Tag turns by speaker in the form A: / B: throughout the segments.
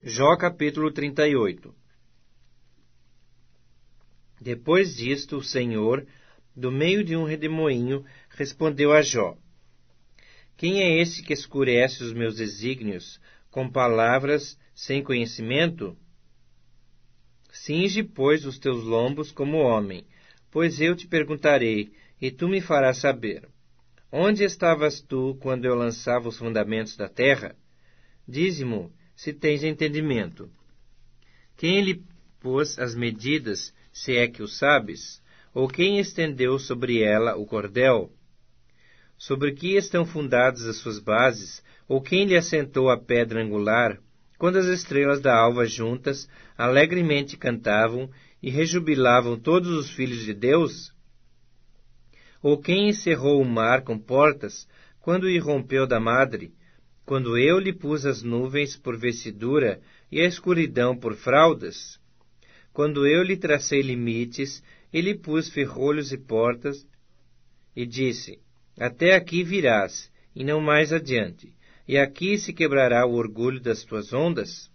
A: Jó capítulo 38. Depois disto, o Senhor, do meio de um redemoinho, respondeu a Jó: Quem é esse que escurece os meus desígnios com palavras sem conhecimento? Cinge, pois, os teus lombos como homem, pois eu te perguntarei, e tu me farás saber. Onde estavas tu quando eu lançava os fundamentos da terra? Dize-mo, se tens entendimento. Quem lhe pôs as medidas, se é que o sabes? Ou quem estendeu sobre ela o cordel? Sobre que estão fundadas as suas bases? Ou quem lhe assentou a pedra angular? Quando as estrelas da alva juntas alegremente cantavam e rejubilavam todos os filhos de Deus? Ou quem encerrou o mar com portas, quando o irrompeu da madre? Quando eu lhe pus as nuvens por vestidura e a escuridão por fraldas? Quando eu lhe tracei limites e lhe pus ferrolhos e portas, e disse, até aqui virás, e não mais adiante, e aqui se quebrará o orgulho das tuas ondas?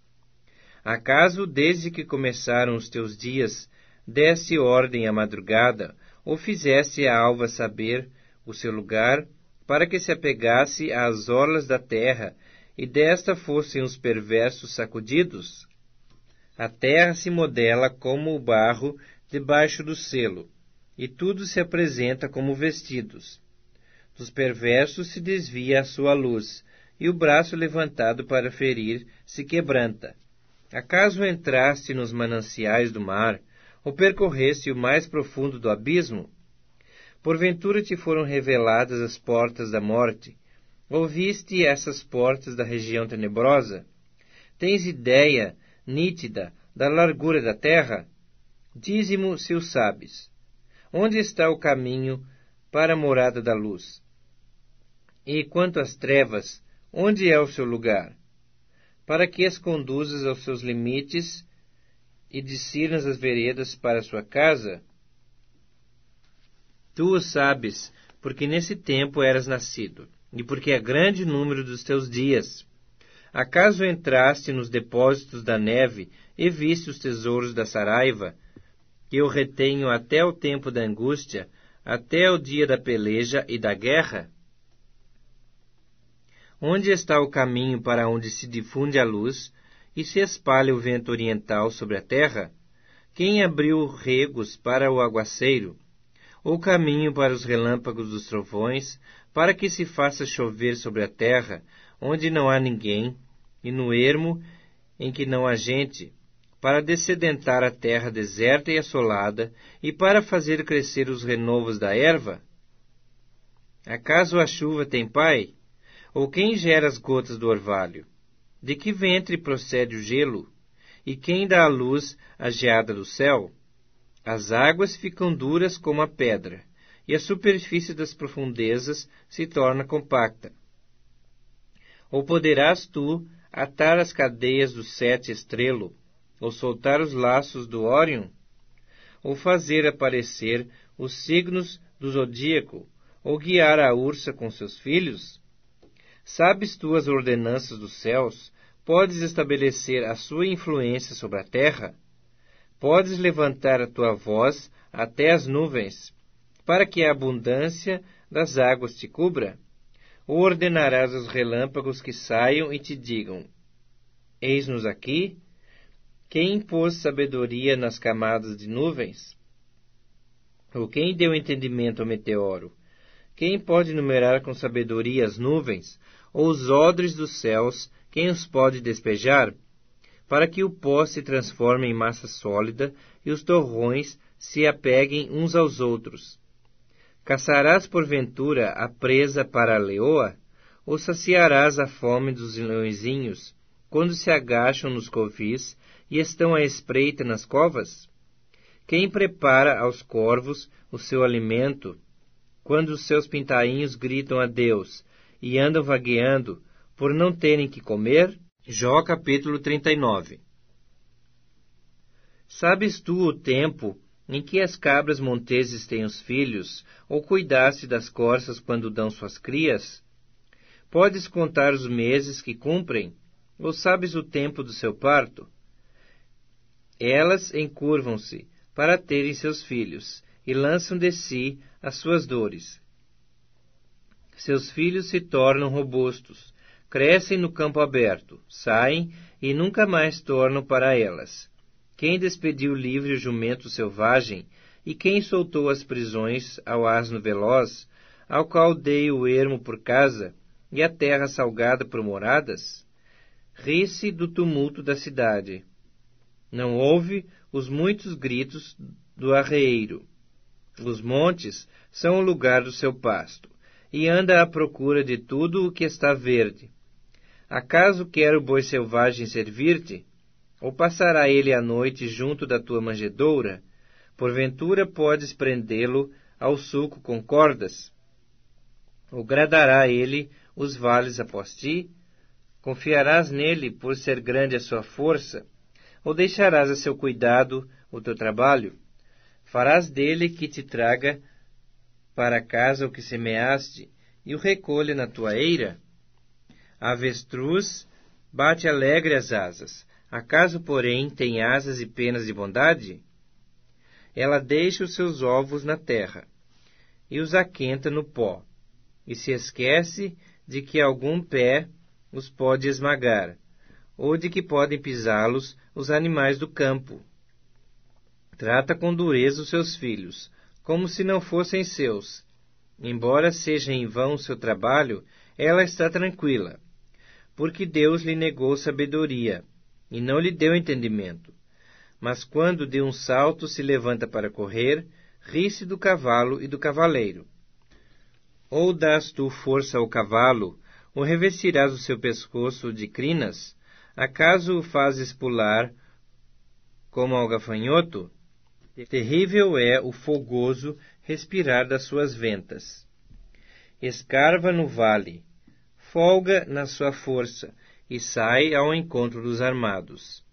A: Acaso, desde que começaram os teus dias, deste ordem à madrugada, ou fizeste a alva saber o seu lugar, para que se apegasse às orlas da terra, e desta fossem os perversos sacudidos? A terra se modela como o barro debaixo do selo, e tudo se apresenta como vestidos. Dos perversos se desvia a sua luz, e o braço levantado para ferir se quebranta. Acaso entraste nos mananciais do mar, ou percorreste o mais profundo do abismo? Porventura te foram reveladas as portas da morte? Ouviste essas portas da região tenebrosa? Tens ideia nítida da largura da terra? Dize-mo se o sabes. Onde está o caminho para a morada da luz? E quanto às trevas, onde é o seu lugar? Para que as conduzas aos seus limites e discernas as veredas para a sua casa? Tu o sabes, porque nesse tempo eras nascido, e porque é grande o número dos teus dias. Acaso entraste nos depósitos da neve e viste os tesouros da saraiva, que eu retenho até o tempo da angústia, até o dia da peleja e da guerra? Onde está o caminho para onde se difunde a luz e se espalha o vento oriental sobre a terra? Quem abriu regos para o aguaceiro, ou caminho para os relâmpagos dos trovões, para que se faça chover sobre a terra, onde não há ninguém, e no ermo em que não há gente, para dessedentar a terra deserta e assolada, e para fazer crescer os renovos da erva? Acaso a chuva tem pai? Ou quem gera as gotas do orvalho? De que ventre procede o gelo? E quem dá à luz a geada do céu? As águas ficam duras como a pedra, e a superfície das profundezas se torna compacta. Ou poderás tu atar as cadeias do sete estrelo, ou soltar os laços do Órion? Ou fazer aparecer os signos do zodíaco, ou guiar a ursa com seus filhos? Sabes tu as ordenanças dos céus? Podes estabelecer a sua influência sobre a terra? Podes levantar a tua voz até as nuvens, para que a abundância das águas te cubra? Ou ordenarás aos relâmpagos que saiam e te digam, eis-nos aqui? Quem pôs sabedoria nas camadas de nuvens? Ou quem deu entendimento ao meteoro? Quem pode numerar com sabedoria as nuvens? Ou os odres dos céus, quem os pode despejar? Para que o pó se transforme em massa sólida e os torrões se apeguem uns aos outros. Caçarás porventura a presa para a leoa? Ou saciarás a fome dos leõezinhos, quando se agacham nos covis e estão à espreita nas covas? Quem prepara aos corvos o seu alimento, quando os seus pintainhos gritam a Deus e andam vagueando por não terem que comer? Jó capítulo 39. Sabes tu o tempo em que as cabras monteses têm os filhos, ou cuidaste das corças quando dão suas crias? Podes contar os meses que cumprem, Ou sabes o tempo do seu parto? Elas encurvam-se para terem seus filhos, e lançam de si as suas dores. Seus filhos se tornam robustos, crescem no campo aberto, saem e nunca mais tornam para elas. Quem despediu livre o jumento selvagem, e quem soltou as prisões ao asno veloz, ao qual dei o ermo por casa, e a terra salgada por moradas? Ri-se do tumulto da cidade. Não ouve os muitos gritos do arreeiro. Os montes são o lugar do seu pasto, e anda à procura de tudo o que está verde. Acaso quer o boi selvagem servir-te? Ou passará ele a noite junto da tua manjedoura? Porventura podes prendê-lo ao sulco com cordas? Ou gradará ele os vales após ti? Confiarás nele por ser grande a sua força? Ou deixarás a seu cuidado o teu trabalho? Farás dele que te traga para casa o que semeaste, e o recolha na tua eira? A avestruz bate alegre as asas. Acaso, porém, tem asas e penas de bondade? Ela deixa os seus ovos na terra, e os aquenta no pó, e se esquece de que algum pé os pode esmagar, ou de que podem pisá-los os animais do campo. Trata com dureza os seus filhos, como se não fossem seus. Embora seja em vão o seu trabalho, ela está tranquila, porque Deus lhe negou sabedoria, e não lhe deu entendimento. Mas quando de um salto se levanta para correr, ri-se do cavalo e do cavaleiro. Ou dás tu força ao cavalo, ou revestirás o seu pescoço de crinas? Acaso o fazes pular como ao gafanhoto? Terrível é o fogoso respirar das suas ventas. Escarva no vale, folga na sua força, e sai ao encontro dos armados.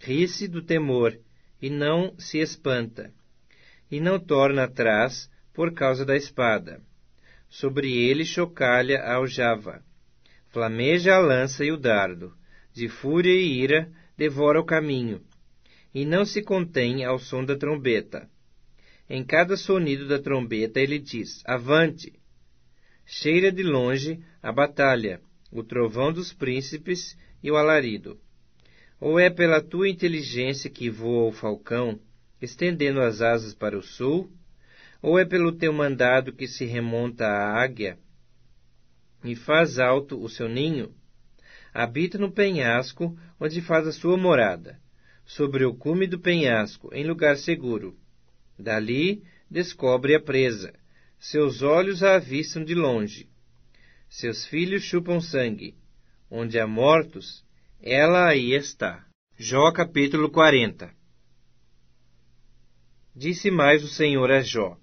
A: Ri-se do temor, e não se espanta, e não torna atrás por causa da espada. Sobre ele chocalha a aljava, flameja a lança e o dardo, de fúria e ira devora o caminho, e não se contém ao som da trombeta. Em cada sonido da trombeta ele diz, avante! Cheira de longe a batalha, o trovão dos príncipes e o alarido. Ou é pela tua inteligência que voa o falcão, estendendo as asas para o sul? Ou é pelo teu mandado que se remonta a águia e faz alto o seu ninho? Habita no penhasco, onde faz a sua morada, sobre o cume do penhasco, em lugar seguro. Dali descobre a presa, seus olhos a avistam de longe. Seus filhos chupam sangue. Onde há mortos, ela aí está. Jó capítulo 40. Disse mais o Senhor a Jó: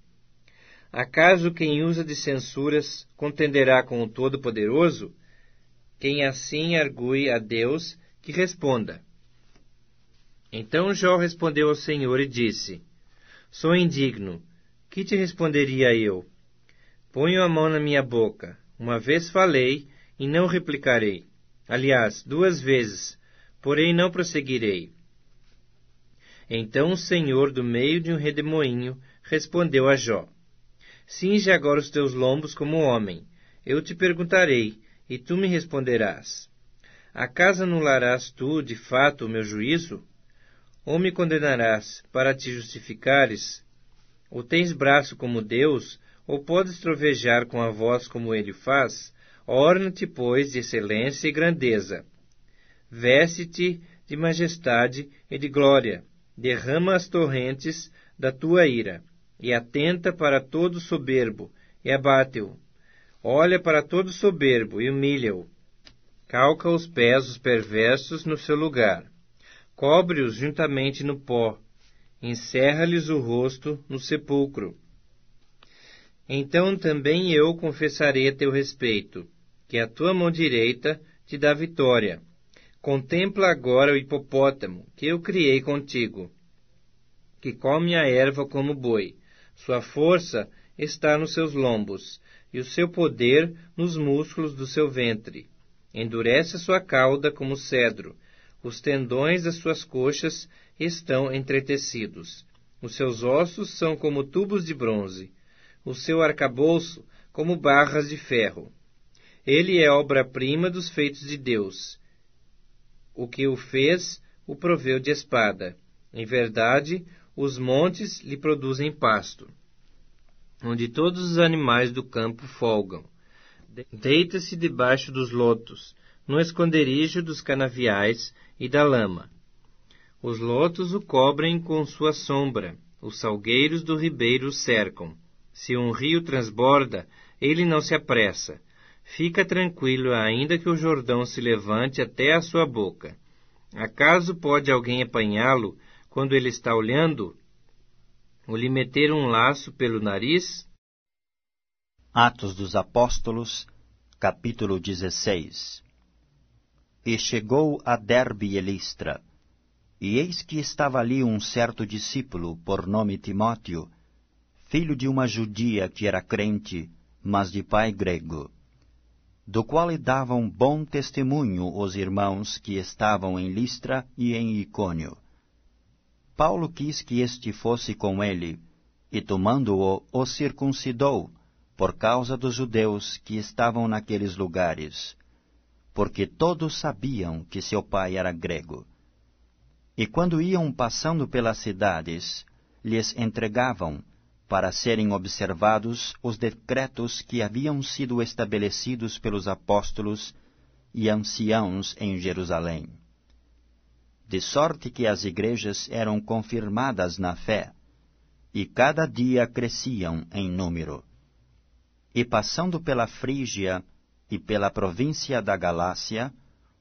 A: acaso quem usa de censuras contenderá com o Todo-Poderoso? Quem assim argue a Deus, que responda. Então Jó respondeu ao Senhor e disse: sou indigno, que te responderia eu? Ponho a mão na minha boca. Uma vez falei, e não replicarei. Aliás, 2 vezes, porém não prosseguirei. Então o Senhor, do meio de um redemoinho, respondeu a Jó: cinge agora os teus lombos como homem. Eu te perguntarei, e tu me responderás. Acaso anularás tu, de fato, o meu juízo? Ou me condenarás para te justificares? Ou tens braço como Deus, ou podes trovejar com a voz como ele faz? Orna-te, pois, de excelência e grandeza. Veste-te de majestade e de glória. Derrama as torrentes da tua ira, e atenta para todo soberbo, e abate-o. Olha para todo soberbo, e humilha-o. Calca os pés dos perversos no seu lugar. Cobre-os juntamente no pó. Encerra-lhes o rosto no sepulcro. Então também eu confessarei a teu respeito, que a tua mão direita te dá vitória. Contempla agora o hipopótamo, que eu criei contigo, que come a erva como boi. Sua força está nos seus lombos, e o seu poder nos músculos do seu ventre. endurece a sua cauda como cedro. Os tendões das suas coxas estão entretecidos. Os seus ossos são como tubos de bronze. O seu arcabouço como barras de ferro. Ele é obra-prima dos feitos de Deus. O que o fez, o proveu de espada. Em verdade, os montes lhe produzem pasto, onde todos os animais do campo folgam. Deita-se debaixo dos lotos, no esconderijo dos canaviais e da lama. Os lotos o cobrem com sua sombra, os salgueiros do ribeiro o cercam. Se um rio transborda, ele não se apressa. Fica tranquilo, ainda que o Jordão se levante até a sua boca. Acaso pode alguém apanhá-lo quando ele está olhando? Ou lhe meter um laço pelo nariz?
B: Atos dos Apóstolos, capítulo 16. E chegou a Derbe e Listra, e eis que estava ali um certo discípulo, por nome Timóteo, filho de uma judia que era crente, mas de pai grego, do qual lhe davam bom testemunho os irmãos que estavam em Listra e em Icônio. Paulo quis que este fosse com ele, e tomando-o, o circuncidou, por causa dos judeus que estavam naqueles lugares, porque todos sabiam que seu pai era grego. E quando iam passando pelas cidades, lhes entregavam, para serem observados, os decretos que haviam sido estabelecidos pelos apóstolos e anciãos em Jerusalém. De sorte que as igrejas eram confirmadas na fé, e cada dia cresciam em número. E passando pela Frígia e pela província da Galácia,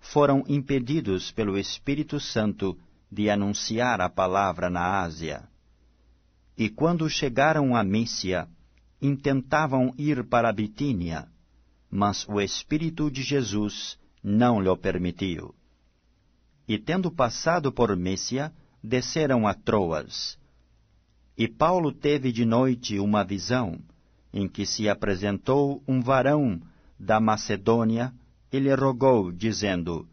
B: foram impedidos pelo Espírito Santo de anunciar a palavra na Ásia. E quando chegaram a Mísia, intentavam ir para a Bitínia, mas o Espírito de Jesus não lhe permitiu. E tendo passado por Mísia, desceram a Troas. E Paulo teve de noite uma visão, em que se apresentou um varão da Macedônia e lhe rogou, dizendo: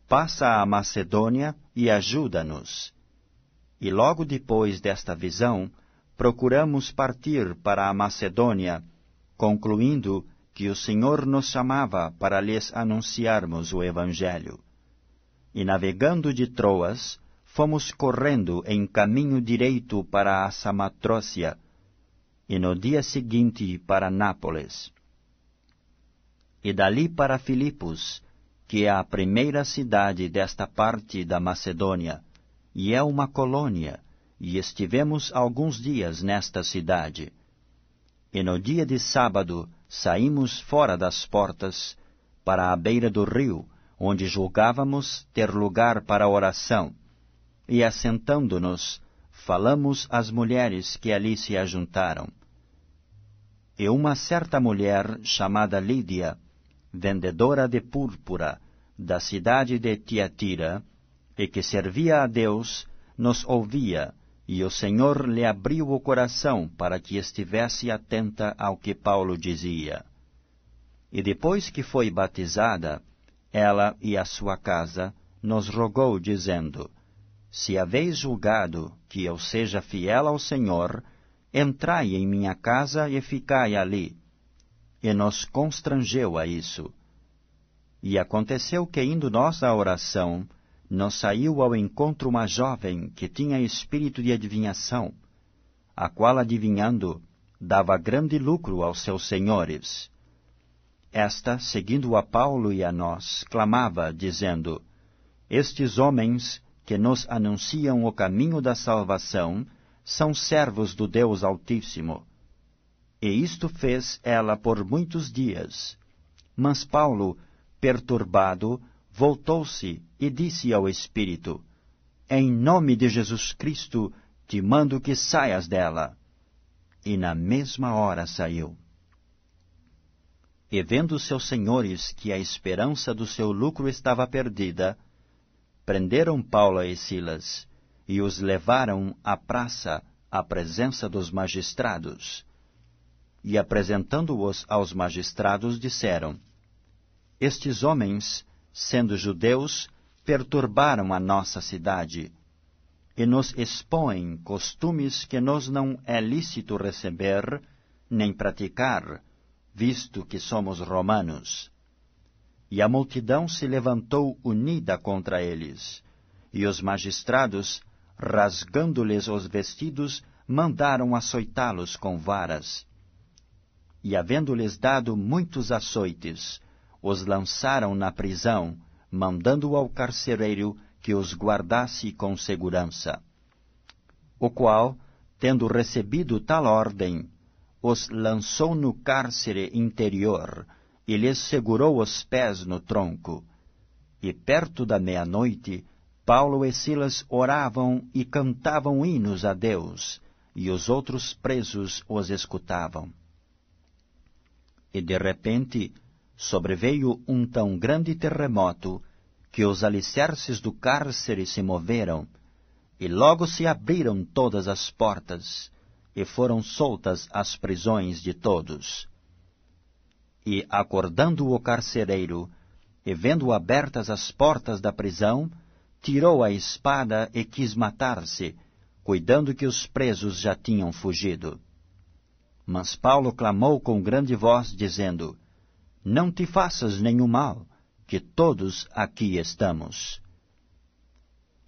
B: Passa a Macedônia e ajuda-nos. E logo depois desta visão, procuramos partir para a Macedônia, concluindo que o Senhor nos chamava para lhes anunciarmos o Evangelho. E navegando de Troas, fomos correndo em caminho direito para a Samatrócia, e no dia seguinte para Nápoles. E dali para Filipos, que é a primeira cidade desta parte da Macedônia, e é uma colônia, e estivemos alguns dias nesta cidade. E no dia de sábado saímos fora das portas, para a beira do rio, onde julgávamos ter lugar para oração, e assentando-nos, falamos às mulheres que ali se ajuntaram. E uma certa mulher, chamada Lídia, vendedora de púrpura, da cidade de Tiatira, e que servia a Deus, nos ouvia, e o Senhor lhe abriu o coração para que estivesse atenta ao que Paulo dizia. E depois que foi batizada, ela e a sua casa nos rogou, dizendo: Se haveis julgado que eu seja fiel ao Senhor, entrai em minha casa e ficai ali. E nos constrangeu a isso. E aconteceu que, indo nós à oração, nos saiu ao encontro uma jovem que tinha espírito de adivinhação, a qual, adivinhando, dava grande lucro aos seus senhores. Esta, seguindo a Paulo e a nós, clamava, dizendo: Estes homens que nos anunciam o caminho da salvação são servos do Deus Altíssimo. E isto fez ela por muitos dias. Mas Paulo, perturbado, voltou-se e disse ao Espírito: Em nome de Jesus Cristo, te mando que saias dela. E na mesma hora saiu. E vendo seus senhores que a esperança do seu lucro estava perdida, prenderam Paulo e Silas, e os levaram à praça, à presença dos magistrados. E apresentando-os aos magistrados, disseram: Estes homens sendo judeus, perturbaram a nossa cidade, e nos expõem costumes que nos não é lícito receber, nem praticar, visto que somos romanos. E a multidão se levantou unida contra eles, e os magistrados, rasgando-lhes os vestidos, mandaram açoitá-los com varas. E havendo-lhes dado muitos açoites, os lançaram na prisão, mandando ao carcereiro que os guardasse com segurança. O qual, tendo recebido tal ordem, os lançou no cárcere interior e lhes segurou os pés no tronco. E perto da meia-noite, Paulo e Silas oravam e cantavam hinos a Deus, e os outros presos os escutavam. E de repente sobreveio um tão grande terremoto que os alicerces do cárcere se moveram, e logo se abriram todas as portas, e foram soltas as prisões de todos. E, acordando o carcereiro, e vendo abertas as portas da prisão, tirou a espada e quis matar-se, cuidando que os presos já tinham fugido. Mas Paulo clamou com grande voz, dizendo: Não te faças nenhum mal, que todos aqui estamos.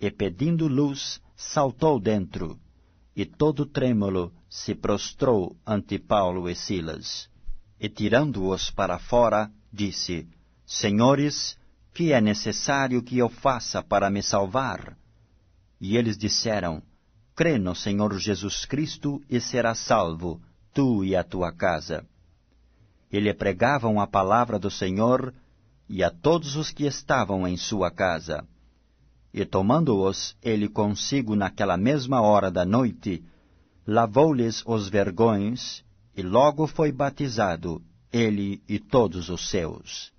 B: E pedindo luz, saltou dentro, e todo trêmulo se prostrou ante Paulo e Silas. E tirando-os para fora, disse: Senhores, que é necessário que eu faça para me salvar? E eles disseram: Crê no Senhor Jesus Cristo e serás salvo, tu e a tua casa. E lhe pregavam a palavra do Senhor e a todos os que estavam em sua casa. E tomando-os ele consigo naquela mesma hora da noite, lavou-lhes os vergões, e logo foi batizado, ele e todos os seus.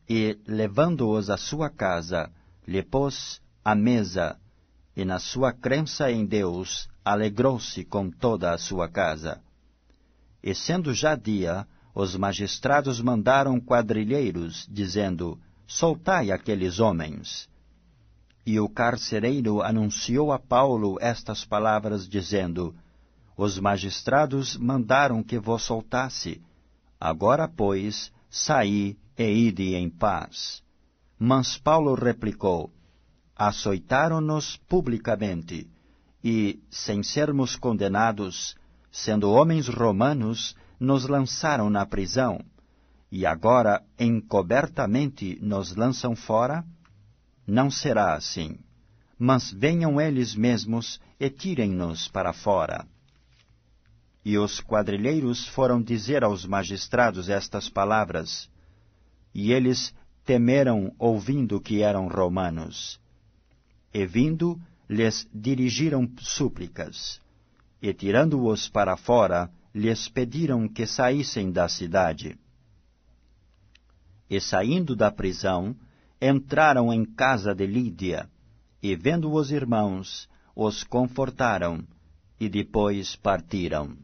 B: E, levando-os à sua casa, lhe pôs à mesa, e na sua crença em Deus, alegrou-se com toda a sua casa. E sendo já dia, os magistrados mandaram quadrilheiros, dizendo: Soltai aqueles homens. E o carcereiro anunciou a Paulo estas palavras, dizendo: Os magistrados mandaram que vos soltasse. Agora, pois, saí e ide em paz. Mas Paulo replicou: Açoitaram-nos publicamente, e, sem sermos condenados, sendo homens romanos, nos lançaram na prisão, e agora encobertamente nos lançam fora? Não será assim. Mas venham eles mesmos e tirem-nos para fora. E os quadrilheiros foram dizer aos magistrados estas palavras, e eles temeram ouvindo que eram romanos. E vindo, lhes dirigiram súplicas, e tirando-os para fora, lhes pediram que saíssem da cidade. E saindo da prisão, entraram em casa de Lídia, e vendo os irmãos, os confortaram, e depois partiram.